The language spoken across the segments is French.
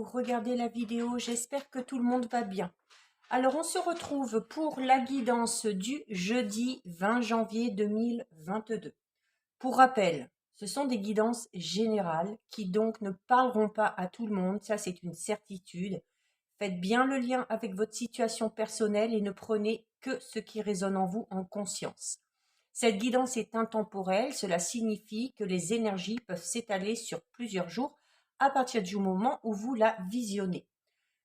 pour regarder la vidéo. J'espère que tout le monde va bien. Alors, on se retrouve pour la guidance du jeudi 20 janvier 2022. Pour rappel, ce sont des guidances générales qui donc ne parleront pas à tout le monde. Ça, c'est une certitude. Faites bien le lien avec votre situation personnelle et ne prenez que ce qui résonne en vous en conscience. Cette guidance est intemporelle, cela signifie que les énergies peuvent s'étaler sur plusieurs jours à partir du moment où vous la visionnez.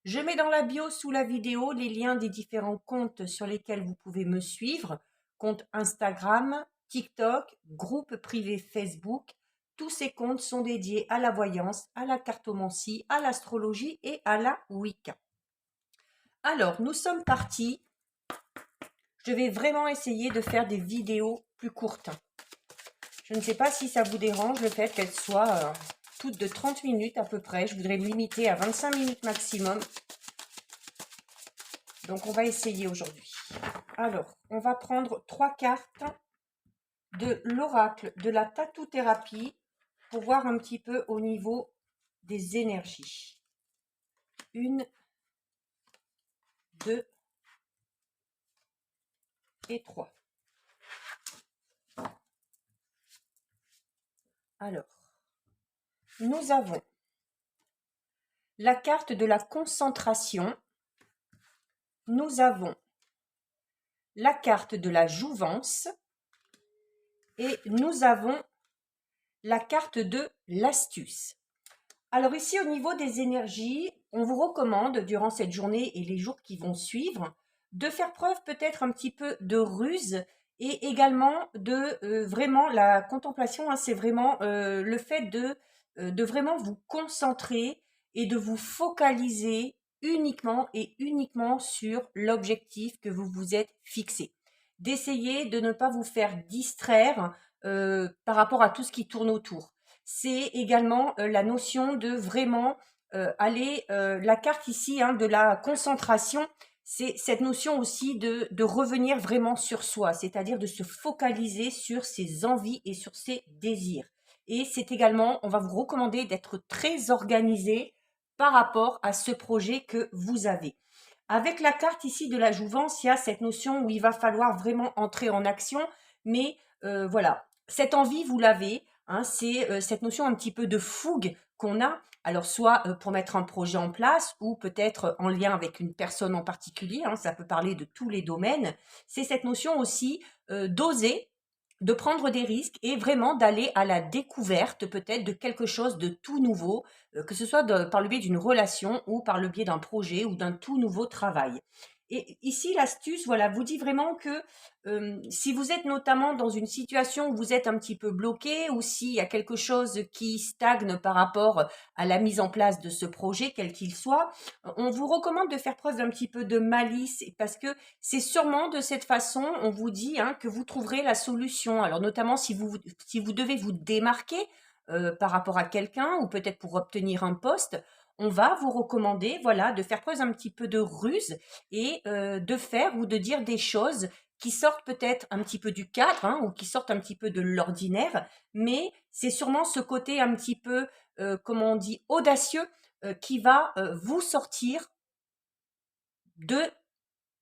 Je mets dans la bio sous la vidéo les liens des différents comptes sur lesquels vous pouvez me suivre, compte Instagram, TikTok, groupe privé Facebook. Tous ces comptes sont dédiés à la voyance, à la cartomancie, à l'astrologie et à la Wicca. Alors, nous sommes partis. Je vais vraiment essayer de faire des vidéos plus courtes. Je ne sais pas si ça vous dérange le fait qu'elles soient toutes de 30 minutes à peu près. Je voudrais me limiter à 25 minutes maximum. Donc, on va essayer aujourd'hui. Alors, on va prendre 3 cartes de l'oracle de la tatou-thérapie pour voir un petit peu au niveau des énergies. 1, 2 et 3. Alors, nous avons la carte de la concentration. Nous avons la carte de la jouvence et nous avons la carte de l'astuce. Alors ici, au niveau des énergies, on vous recommande durant cette journée et les jours qui vont suivre de faire preuve peut-être un petit peu de ruse et également de vraiment la contemplation, hein, c'est vraiment le fait de vraiment vous concentrer et de vous focaliser uniquement et uniquement sur l'objectif que vous vous êtes fixé. D'essayer de ne pas vous faire distraire par rapport à tout ce qui tourne autour. C'est également la notion de vraiment aller, la carte ici hein, de la concentration, c'est cette notion aussi de revenir vraiment sur soi, c'est-à-dire de se focaliser sur ses envies et sur ses désirs. Et c'est également, on va vous recommander d'être très organisé par rapport à ce projet que vous avez. Avec la carte ici de la jouvence, il y a cette notion où il va falloir vraiment entrer en action, mais voilà, cette envie, vous l'avez, hein, c'est cette notion un petit peu de fougue qu'on a, alors soit pour mettre un projet en place ou peut-être en lien avec une personne en particulier, hein, ça peut parler de tous les domaines, c'est cette notion aussi d'oser, de prendre des risques et vraiment d'aller à la découverte peut-être de quelque chose de tout nouveau, que ce soit par le biais d'une relation ou par le biais d'un projet ou d'un tout nouveau travail. Et ici, l'astuce, voilà, vous dit vraiment que si vous êtes notamment dans une situation où vous êtes un petit peu bloqué ou s'il y a quelque chose qui stagne par rapport à la mise en place de ce projet, quel qu'il soit, on vous recommande de faire preuve d'un petit peu de malice parce que c'est sûrement de cette façon, on vous dit hein, que vous trouverez la solution. Alors notamment si vous devez vous démarquer par rapport à quelqu'un ou peut-être pour obtenir un poste, on va vous recommander voilà, de faire preuve un petit peu de ruse et de faire ou de dire des choses qui sortent peut-être un petit peu du cadre hein, ou qui sortent un petit peu de l'ordinaire, mais c'est sûrement ce côté un petit peu, comment on dit, audacieux qui va vous sortir de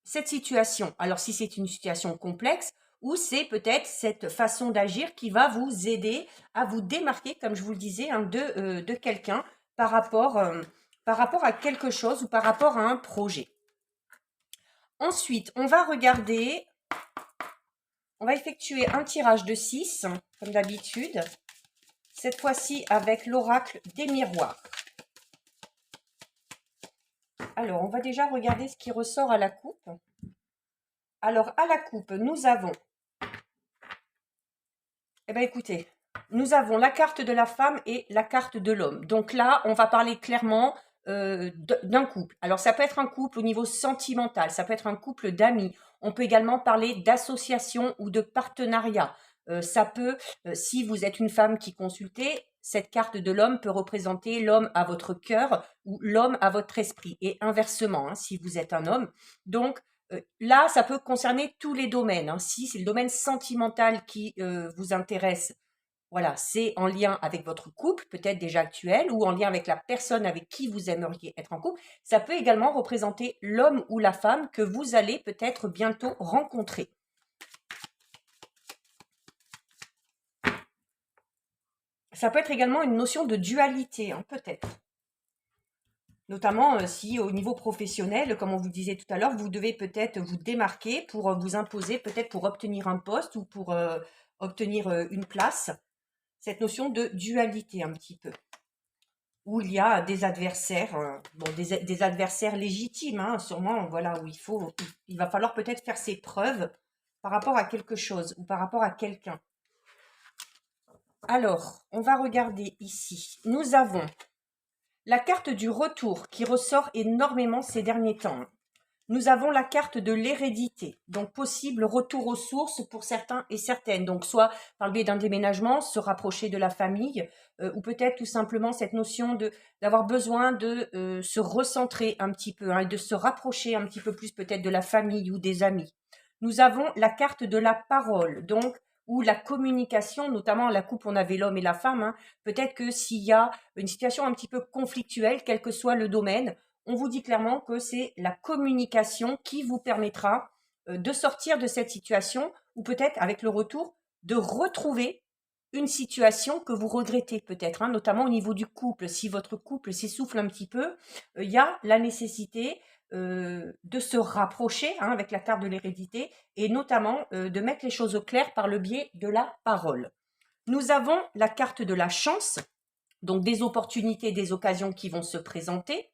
cette situation. Alors si c'est une situation complexe, ou c'est peut-être cette façon d'agir qui va vous aider à vous démarquer, comme je vous le disais, hein, de quelqu'un par rapport à quelque chose ou par rapport à un projet. Ensuite, on va regarder, on va effectuer un tirage de 6, comme d'habitude, cette fois-ci avec l'oracle des miroirs. Alors, on va déjà regarder ce qui ressort à la coupe. Alors, à la coupe, nous avons, eh bien écoutez, nous avons la carte de la femme et la carte de l'homme. Donc là, on va parler clairement d'un couple. Alors, ça peut être un couple au niveau sentimental, ça peut être un couple d'amis. On peut également parler d'association ou de partenariat. Ça peut, si vous êtes une femme qui consultez, cette carte de l'homme peut représenter l'homme à votre cœur ou l'homme à votre esprit. Et inversement, hein, si vous êtes un homme. Donc, là, ça peut concerner tous les domaines. Hein. Si c'est le domaine sentimental qui vous intéresse, Voilà, c'est en lien avec votre couple, peut-être déjà actuel, ou en lien avec la personne avec qui vous aimeriez être en couple. Ça peut également représenter l'homme ou la femme que vous allez peut-être bientôt rencontrer. Ça peut être également une notion de dualité, hein, peut-être. Notamment si au niveau professionnel, comme on vous disait tout à l'heure, vous devez peut-être vous démarquer pour vous imposer, peut-être pour obtenir un poste ou pour obtenir une place. Cette notion de dualité un petit peu. Où il y a des adversaires, bon, des adversaires légitimes, hein, sûrement, voilà, où il va falloir peut-être faire ses preuves par rapport à quelque chose ou par rapport à quelqu'un. Alors, on va regarder ici. Nous avons la carte du retour qui ressort énormément ces derniers temps. Nous avons la carte de l'hérédité, donc possible retour aux sources pour certains et certaines. Donc soit par le biais d'un déménagement, se rapprocher de la famille, ou peut-être tout simplement cette notion d'avoir besoin de se recentrer un petit peu, hein, et de se rapprocher un petit peu plus peut-être de la famille ou des amis. Nous avons la carte de la parole, donc ou la communication, notamment la couple, on avait l'homme et la femme. Hein. Peut-être que s'il y a une situation un petit peu conflictuelle, quel que soit le domaine, on vous dit clairement que c'est la communication qui vous permettra de sortir de cette situation ou peut-être avec le retour de retrouver une situation que vous regrettez peut-être, hein, notamment au niveau du couple. Si votre couple s'essouffle un petit peu, il y a la nécessité de se rapprocher, hein, avec la carte de l'hérédité et notamment de mettre les choses au clair par le biais de la parole. Nous avons la carte de la chance, donc des opportunités, des occasions qui vont se présenter.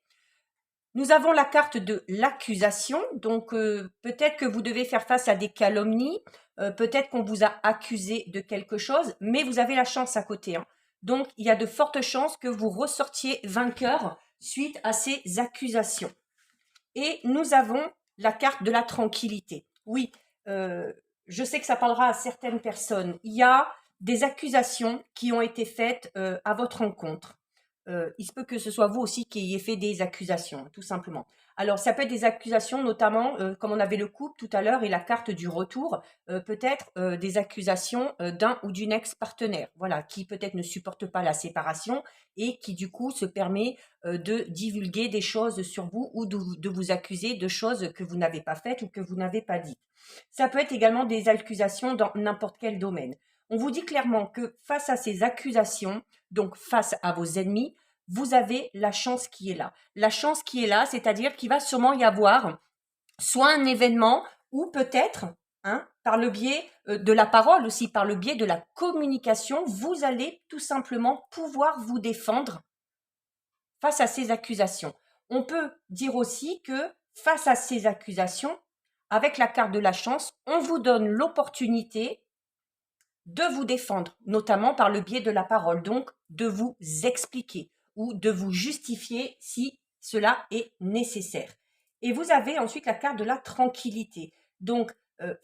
Nous avons la carte de l'accusation, donc peut-être que vous devez faire face à des calomnies, peut-être qu'on vous a accusé de quelque chose, mais vous avez la chance à côté. Hein. Donc il y a de fortes chances que vous ressortiez vainqueur suite à ces accusations. Et nous avons la carte de la tranquillité. Oui, je sais que ça parlera à certaines personnes. Il y a des accusations qui ont été faites à votre encontre. Il se peut que ce soit vous aussi qui ayez fait des accusations, tout simplement. Alors, ça peut être des accusations, notamment, comme on avait le couple tout à l'heure et la carte du retour, peut-être des accusations d'un ou d'une ex-partenaire, voilà, qui peut-être ne supporte pas la séparation et qui du coup se permet de divulguer des choses sur vous ou de vous accuser de choses que vous n'avez pas faites ou que vous n'avez pas dites. Ça peut être également des accusations dans n'importe quel domaine. On vous dit clairement que face à ces accusations, donc face à vos ennemis, vous avez la chance qui est là. La chance qui est là, c'est-à-dire qu'il va sûrement y avoir soit un événement ou peut-être, hein, par le biais de la parole aussi, par le biais de la communication, vous allez tout simplement pouvoir vous défendre face à ces accusations. On peut dire aussi que face à ces accusations, avec la carte de la chance, on vous donne l'opportunité de vous défendre, notamment par le biais de la parole, donc de vous expliquer ou de vous justifier si cela est nécessaire. Et vous avez ensuite la carte de la tranquillité. Donc,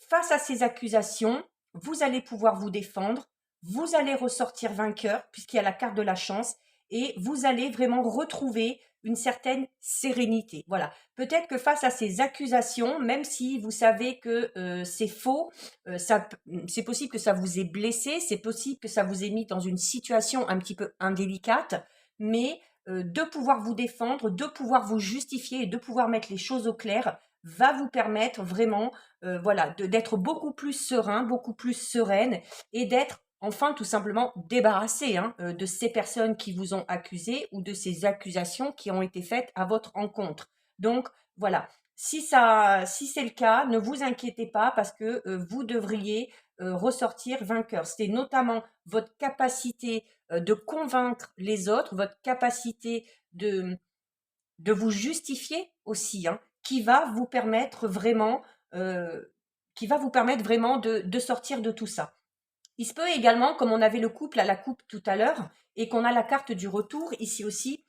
face à ces accusations, vous allez pouvoir vous défendre, vous allez ressortir vainqueur puisqu'il y a la carte de la chance et vous allez vraiment retrouver une certaine sérénité. Voilà. Peut-être que face à ces accusations, même si vous savez que c'est faux, c'est possible que ça vous ait blessé, c'est possible que ça vous ait mis dans une situation un petit peu indélicate, mais de pouvoir vous défendre, de pouvoir vous justifier et de pouvoir mettre les choses au clair va vous permettre vraiment voilà, d'être beaucoup plus serein, beaucoup plus sereine et d'être enfin tout simplement débarrassé, hein, de ces personnes qui vous ont accusé ou de ces accusations qui ont été faites à votre encontre. Donc voilà, si c'est le cas, ne vous inquiétez pas parce que vous devriez ressortir vainqueur. C'est notamment votre capacité de convaincre les autres, votre capacité de vous justifier aussi, hein, qui va vous permettre vraiment, de sortir de tout ça. Il se peut également, comme on avait le couple à la coupe tout à l'heure et qu'on a la carte du retour ici aussi,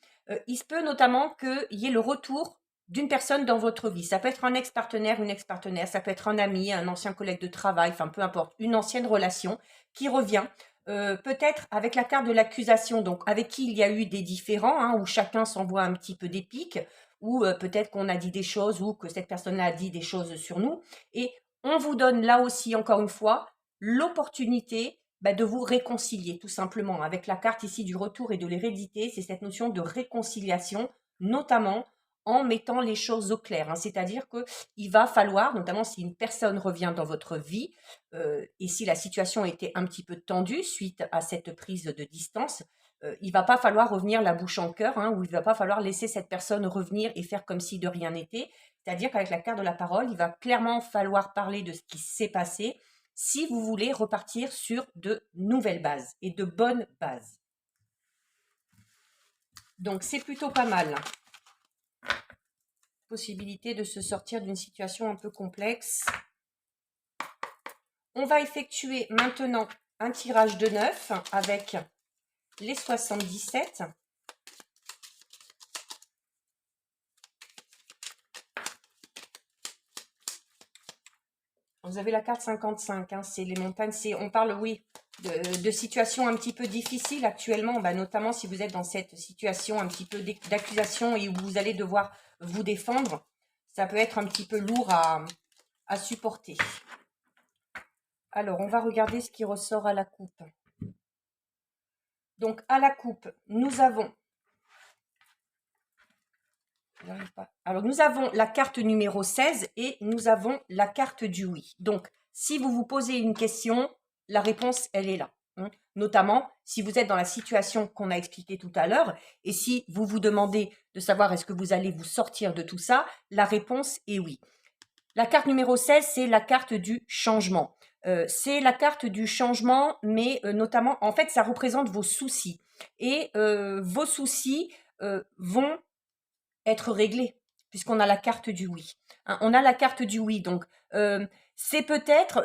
il se peut notamment qu'il y ait le retour d'une personne dans votre vie. Ça peut être un ex-partenaire, une ex-partenaire, ça peut être un ami, un ancien collègue de travail, enfin peu importe, une ancienne relation qui revient. Peut-être avec la carte de l'accusation, donc avec qui il y a eu des différends, hein, où chacun s'envoie un petit peu des piques, ou peut-être qu'on a dit des choses ou que cette personne-là a dit des choses sur nous. Et on vous donne là aussi, encore une fois, l'opportunité de vous réconcilier tout simplement. Avec la carte ici du retour et de l'hérédité, c'est cette notion de réconciliation, notamment en mettant les choses au clair. C'est-à-dire qu'il va falloir, notamment si une personne revient dans votre vie, et si la situation était un petit peu tendue suite à cette prise de distance, il va pas falloir revenir la bouche en cœur, ou il va pas falloir laisser cette personne revenir et faire comme si de rien n'était. C'est-à-dire qu'avec la carte de la parole, il va clairement falloir parler de ce qui s'est passé si vous voulez repartir sur de nouvelles bases et de bonnes bases. Donc c'est plutôt pas mal. Possibilité de se sortir d'une situation un peu complexe. On va effectuer maintenant un tirage de 9 avec les 77. Vous avez la carte 55, c'est les montagnes, on parle, oui, de situations un petit peu difficiles actuellement, notamment si vous êtes dans cette situation un petit peu d'accusation et où vous allez devoir vous défendre, ça peut être un petit peu lourd à supporter. Alors, on va regarder ce qui ressort à la coupe. Donc, à la coupe, nous avons... Alors, nous avons la carte numéro 16 et nous avons la carte du oui. Donc, si vous vous posez une question, la réponse, elle est là. Notamment, si vous êtes dans la situation qu'on a expliquée tout à l'heure et si vous vous demandez de savoir est-ce que vous allez vous sortir de tout ça, la réponse est oui. La carte numéro 16, c'est la carte du changement. C'est la carte du changement, mais notamment, en fait, ça représente vos soucis. Et vos soucis vont être réglés, puisqu'on a la carte du oui. On a la carte du oui, donc c'est peut-être,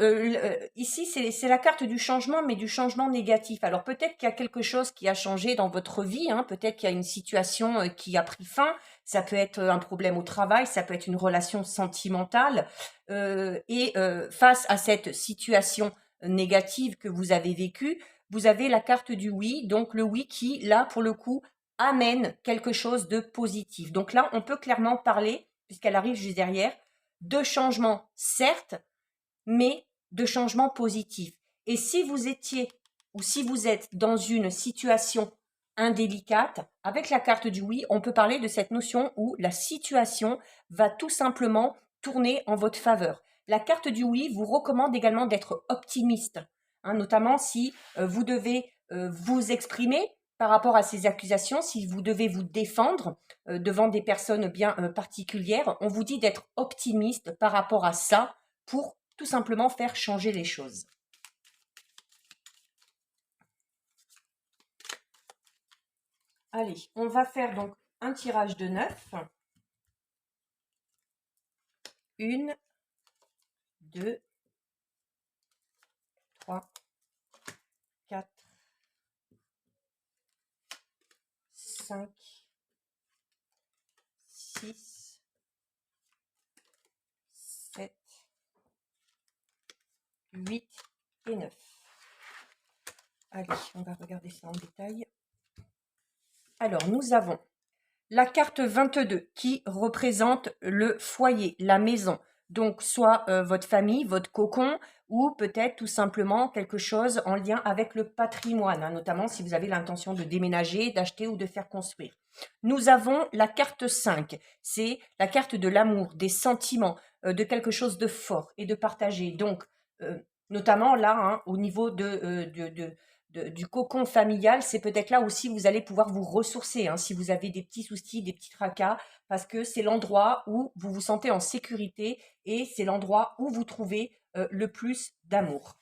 ici c'est la carte du changement, mais du changement négatif. Alors peut-être qu'il y a quelque chose qui a changé dans votre vie, peut-être qu'il y a une situation qui a pris fin, ça peut être un problème au travail, ça peut être une relation sentimentale, et face à cette situation négative que vous avez vécue, vous avez la carte du oui, donc le oui qui, là, pour le coup, amène quelque chose de positif. Donc là, on peut clairement parler, puisqu'elle arrive juste derrière, de changement, certes, mais de changement positif. Et si vous étiez ou si vous êtes dans une situation indélicate, avec la carte du oui, on peut parler de cette notion où la situation va tout simplement tourner en votre faveur. La carte du oui vous recommande également d'être optimiste, notamment si vous devez vous exprimer par rapport à ces accusations, si vous devez vous défendre devant des personnes bien particulières, on vous dit d'être optimiste par rapport à ça pour tout simplement faire changer les choses. Allez, on va faire donc un tirage de 9. 1, 2, 3, 4, 5, 6, 7, 8 et 9. Allez, on va regarder ça en détail. Alors, nous avons la carte 22 qui représente le foyer, la maison. Donc, soit votre famille, votre cocon, ou peut-être tout simplement quelque chose en lien avec le patrimoine, notamment si vous avez l'intention de déménager, d'acheter ou de faire construire. Nous avons la carte 5, c'est la carte de l'amour, des sentiments, de quelque chose de fort et de partagé. Donc, notamment là, au niveau du cocon familial, c'est peut-être là aussi vous allez pouvoir vous ressourcer, si vous avez des petits soucis, des petits tracas, parce que c'est l'endroit où vous vous sentez en sécurité et c'est l'endroit où vous trouvez le plus d'amour.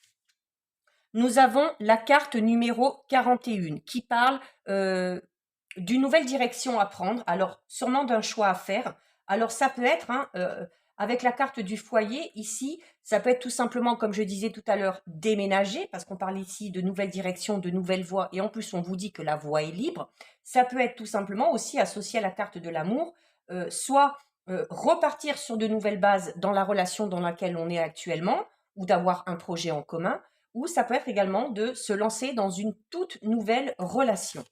Nous avons la carte numéro 41 qui parle d'une nouvelle direction à prendre, alors sûrement d'un choix à faire. Alors ça peut être, avec la carte du foyer, ici, ça peut être tout simplement, comme je disais tout à l'heure, déménager, parce qu'on parle ici de nouvelles directions, de nouvelles voies, et en plus on vous dit que la voie est libre. Ça peut être tout simplement aussi associé à la carte de l'amour, soit repartir sur de nouvelles bases dans la relation dans laquelle on est actuellement, ou d'avoir un projet en commun, ou ça peut être également de se lancer dans une toute nouvelle relation.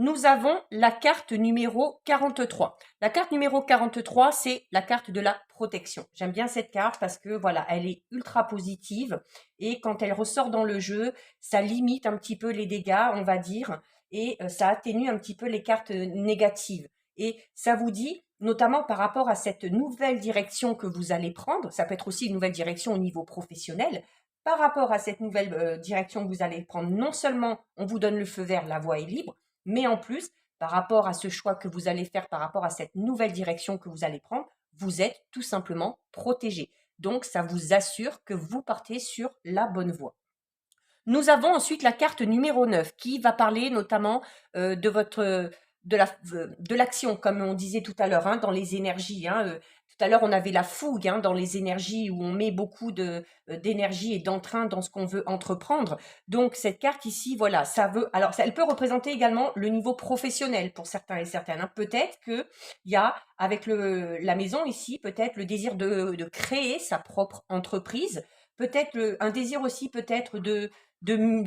nous avons la carte numéro 43. La carte numéro 43, c'est la carte de la protection. J'aime bien cette carte parce que voilà, elle est ultra positive et quand elle ressort dans le jeu, ça limite un petit peu les dégâts, on va dire, et ça atténue un petit peu les cartes négatives. Et ça vous dit, notamment par rapport à cette nouvelle direction que vous allez prendre, ça peut être aussi une nouvelle direction au niveau professionnel, par rapport à cette nouvelle direction que vous allez prendre, non seulement on vous donne le feu vert, la voie est libre, mais en plus, par rapport à ce choix que vous allez faire, par rapport à cette nouvelle direction que vous allez prendre, vous êtes tout simplement protégé. Donc, ça vous assure que vous partez sur la bonne voie. Nous avons ensuite la carte numéro 9 qui va parler notamment de votre de l'action, comme on disait tout à l'heure, hein, dans les énergies. Tout à l'heure, on avait la fougue dans les énergies où on met beaucoup d'énergie et d'entrain dans ce qu'on veut entreprendre. Donc, cette carte ici, voilà, ça veut. Alors, elle peut représenter également le niveau professionnel pour certains et certaines. Peut-être qu'il y a, avec la maison ici, peut-être le désir de créer sa propre entreprise. Peut-être un désir aussi, peut-être de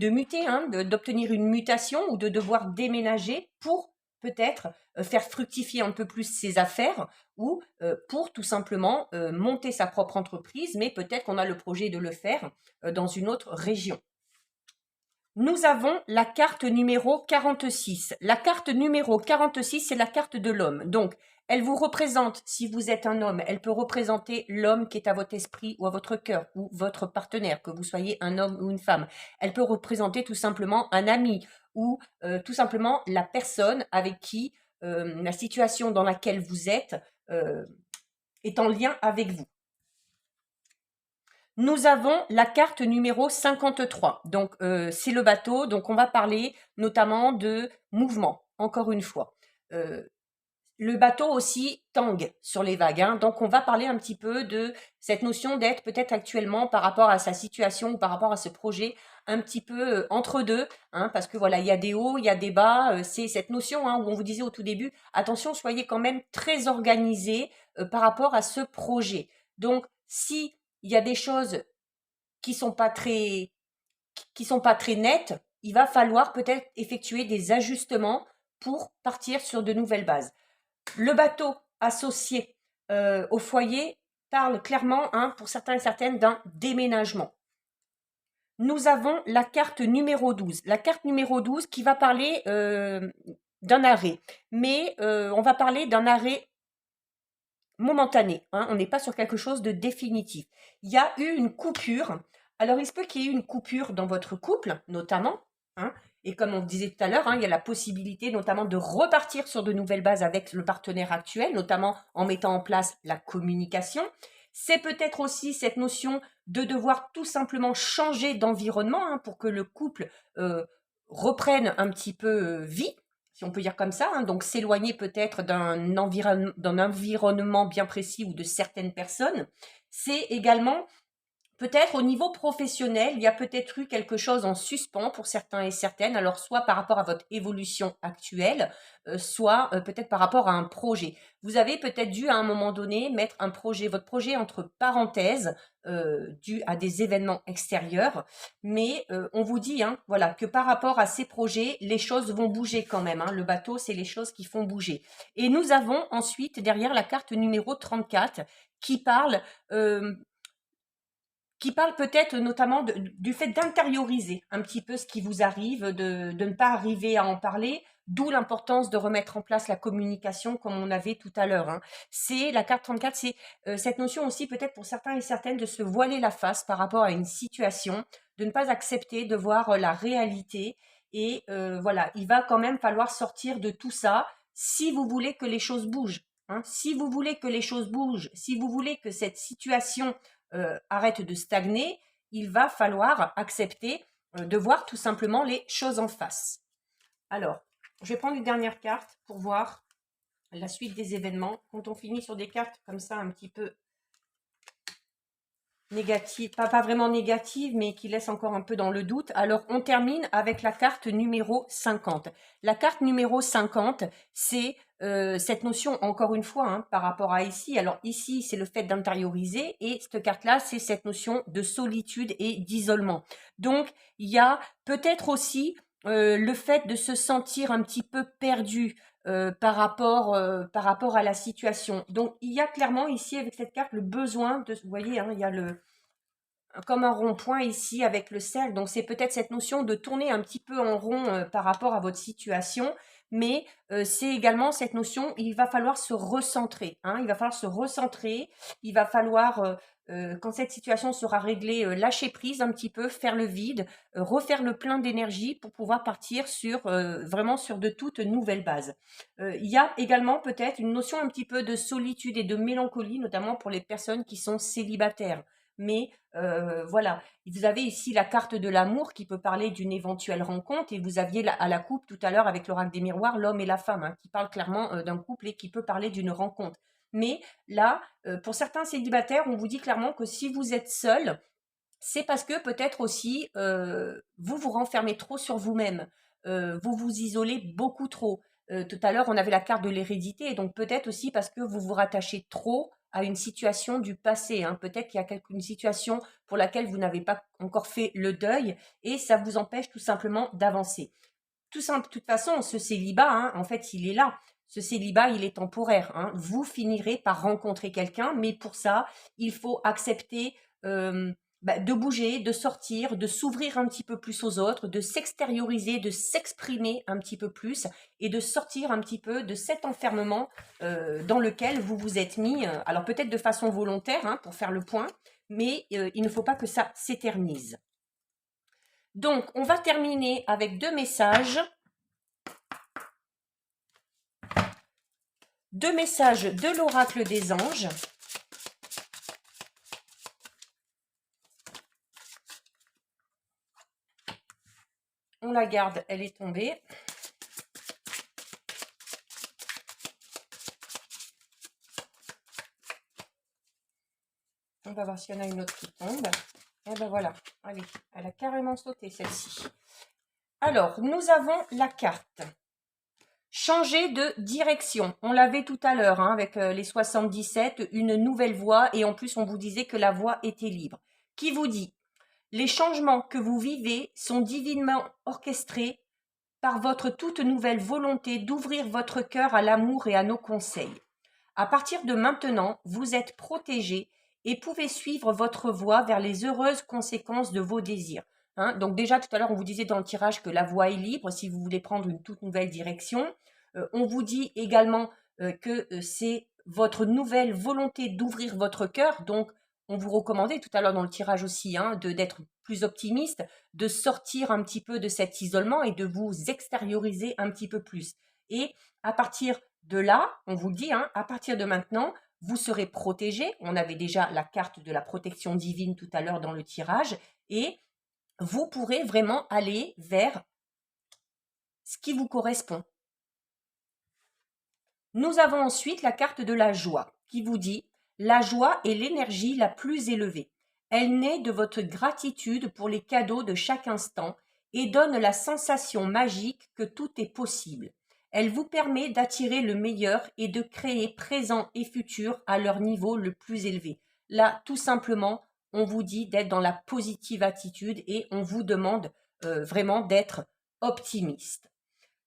muter, d'obtenir une mutation ou de devoir déménager pour peut-être faire fructifier un peu plus ses affaires ou pour tout simplement monter sa propre entreprise, mais peut-être qu'on a le projet de le faire dans une autre région. Nous avons la carte numéro 46. La carte numéro 46, c'est la carte de l'homme. Donc, elle vous représente, si vous êtes un homme, elle peut représenter l'homme qui est à votre esprit ou à votre cœur, ou votre partenaire, que vous soyez un homme ou une femme. Elle peut représenter tout simplement un ami, ou tout simplement la personne avec qui la situation dans laquelle vous êtes est en lien avec vous. Nous avons la carte numéro 53. Donc, c'est le bateau. Donc, on va parler notamment de mouvement, encore une fois. Le bateau aussi tangue sur les vagues. Donc, on va parler un petit peu de cette notion d'être peut-être actuellement par rapport à sa situation ou par rapport à ce projet un petit peu entre deux. Parce que voilà, il y a des hauts, il y a des bas. C'est cette notion où on vous disait au tout début, attention, soyez quand même très organisés par rapport à ce projet. Donc, si il y a des choses qui sont pas très nettes, il va falloir peut-être effectuer des ajustements pour partir sur de nouvelles bases. Le bateau associé au foyer parle clairement, pour certains et certaines, d'un déménagement. Nous avons la carte numéro 12. La carte numéro 12 qui va parler d'un arrêt. Mais on va parler d'un arrêt momentané. On n'est pas sur quelque chose de définitif. Il y a eu une coupure. Alors, il se peut qu'il y ait eu une coupure dans votre couple, notamment. Et comme on disait tout à l'heure, il y a la possibilité notamment de repartir sur de nouvelles bases avec le partenaire actuel, notamment en mettant en place la communication. C'est peut-être aussi cette notion de devoir tout simplement changer d'environnement pour que le couple reprenne un petit peu vie, si on peut dire comme ça. Donc s'éloigner peut-être d'un environnement bien précis ou de certaines personnes. C'est également peut-être au niveau professionnel, il y a peut-être eu quelque chose en suspens pour certains et certaines, alors soit par rapport à votre évolution actuelle, soit peut-être par rapport à un projet. Vous avez peut-être dû à un moment donné mettre votre projet entre parenthèses, dû à des événements extérieurs, mais on vous dit voilà, que par rapport à ces projets, les choses vont bouger quand même. Le bateau, c'est les choses qui font bouger. Et nous avons ensuite derrière la carte numéro 34 qui parle peut-être notamment du fait d'intérioriser un petit peu ce qui vous arrive, de ne pas arriver à en parler, d'où l'importance de remettre en place la communication comme on avait tout à l'heure. C'est la carte 34, c'est cette notion aussi peut-être pour certains et certaines de se voiler la face par rapport à une situation, de ne pas accepter de voir la réalité et voilà, il va quand même falloir sortir de tout ça si vous voulez que les choses bougent. Si vous voulez que les choses bougent, si vous voulez que cette situation arrête de stagner, il va falloir accepter de voir tout simplement les choses en face. Alors, je vais prendre une dernière carte pour voir la suite des événements. Quand on finit sur des cartes comme ça un petit peu négatives, pas vraiment négatives, mais qui laissent encore un peu dans le doute. Alors, on termine avec la carte numéro 50. La carte numéro 50, c'est cette notion, encore une fois, par rapport à ici. Alors, ici, c'est le fait d'intérioriser et cette carte-là, c'est cette notion de solitude et d'isolement. Donc, il y a peut-être aussi le fait de se sentir un petit peu perdu par rapport à la situation. Donc, il y a clairement ici, avec cette carte, le besoin de, vous voyez, hein, il y a comme un rond-point ici avec le cercle. Donc, c'est peut-être cette notion de tourner un petit peu en rond par rapport à votre situation, mais c'est également cette notion, il va falloir se recentrer. Hein, il va falloir se recentrer, il va falloir, quand cette situation sera réglée, lâcher prise un petit peu, faire le vide, refaire le plein d'énergie pour pouvoir partir sur vraiment sur de toutes nouvelles bases. Il y a également peut-être une notion un petit peu de solitude et de mélancolie, notamment pour les personnes qui sont célibataires. Mais voilà, vous avez ici la carte de l'amour qui peut parler d'une éventuelle rencontre et vous aviez à la coupe tout à l'heure avec l'oracle des miroirs, l'homme et la femme, hein, qui parle clairement d'un couple et qui peut parler d'une rencontre. Mais là, pour certains célibataires, on vous dit clairement que si vous êtes seul, c'est parce que peut-être aussi vous vous renfermez trop sur vous-même, vous vous isolez beaucoup trop. Tout à l'heure, on avait la carte de l'hérédité, et donc peut-être aussi parce que vous vous rattachez trop à une situation du passé. Hein. Peut-être qu'il y a une situation pour laquelle vous n'avez pas encore fait le deuil, et ça vous empêche tout simplement d'avancer. De toute façon, ce célibat, hein, en fait, il est là. Ce célibat, il est temporaire. Hein. Vous finirez par rencontrer quelqu'un, mais pour ça, il faut accepter de bouger, de sortir, de s'ouvrir un petit peu plus aux autres, de s'extérioriser, de s'exprimer un petit peu plus et de sortir un petit peu de cet enfermement dans lequel vous vous êtes mis. Alors peut-être de façon volontaire, hein, pour faire le point, mais il ne faut pas que ça s'éternise. Donc, on va terminer avec deux messages. Deux messages de l'oracle des anges. On la garde, elle est tombée. On va voir s'il y en a une autre qui tombe. Et ben voilà, allez, elle a carrément sauté celle-ci. Alors, nous avons la carte. Changer de direction. On l'avait tout à l'heure hein, avec les 77, une nouvelle voie. Et en plus, on vous disait que la voie était libre. Qui vous dit? Les changements que vous vivez sont divinement orchestrés par votre toute nouvelle volonté d'ouvrir votre cœur à l'amour et à nos conseils. À partir de maintenant, vous êtes protégé et pouvez suivre votre voie vers les heureuses conséquences de vos désirs. Hein, donc déjà, tout à l'heure, on vous disait dans le tirage que la voie est libre si vous voulez prendre une toute nouvelle direction. On vous dit également que c'est votre nouvelle volonté d'ouvrir votre cœur. Donc, on vous recommandait tout à l'heure dans le tirage aussi hein, d'être plus optimiste, de sortir un petit peu de cet isolement et de vous extérioriser un petit peu plus. Et à partir de là, on vous le dit, hein, à partir de maintenant, vous serez protégé. On avait déjà la carte de la protection divine tout à l'heure dans le tirage. Et vous pourrez vraiment aller vers ce qui vous correspond. Nous avons ensuite la carte de la joie qui vous dit « La joie est l'énergie la plus élevée. Elle naît de votre gratitude pour les cadeaux de chaque instant et donne la sensation magique que tout est possible. Elle vous permet d'attirer le meilleur et de créer présent et futur à leur niveau le plus élevé. » Là, tout simplement, on vous dit d'être dans la positive attitude et on vous demande vraiment d'être optimiste.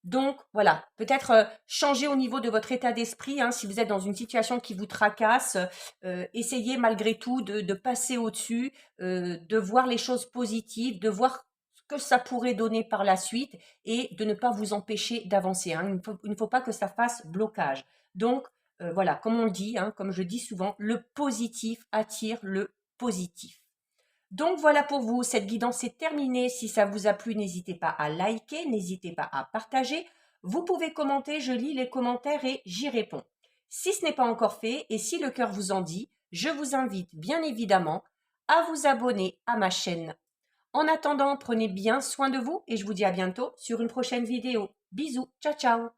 Donc voilà, peut-être changer au niveau de votre état d'esprit, hein, si vous êtes dans une situation qui vous tracasse, essayez malgré tout de passer au-dessus, de voir les choses positives, de voir ce que ça pourrait donner par la suite et de ne pas vous empêcher d'avancer. Hein. Il ne faut pas que ça fasse blocage. Donc voilà, comme on le dit, hein, comme je dis souvent, le positif attire le positif. Donc voilà pour vous, cette guidance est terminée. Si ça vous a plu, n'hésitez pas à liker, n'hésitez pas à partager. Vous pouvez commenter, je lis les commentaires et j'y réponds. Si ce n'est pas encore fait et si le cœur vous en dit, je vous invite bien évidemment à vous abonner à ma chaîne. En attendant, prenez bien soin de vous et je vous dis à bientôt sur une prochaine vidéo. Bisous, ciao ciao.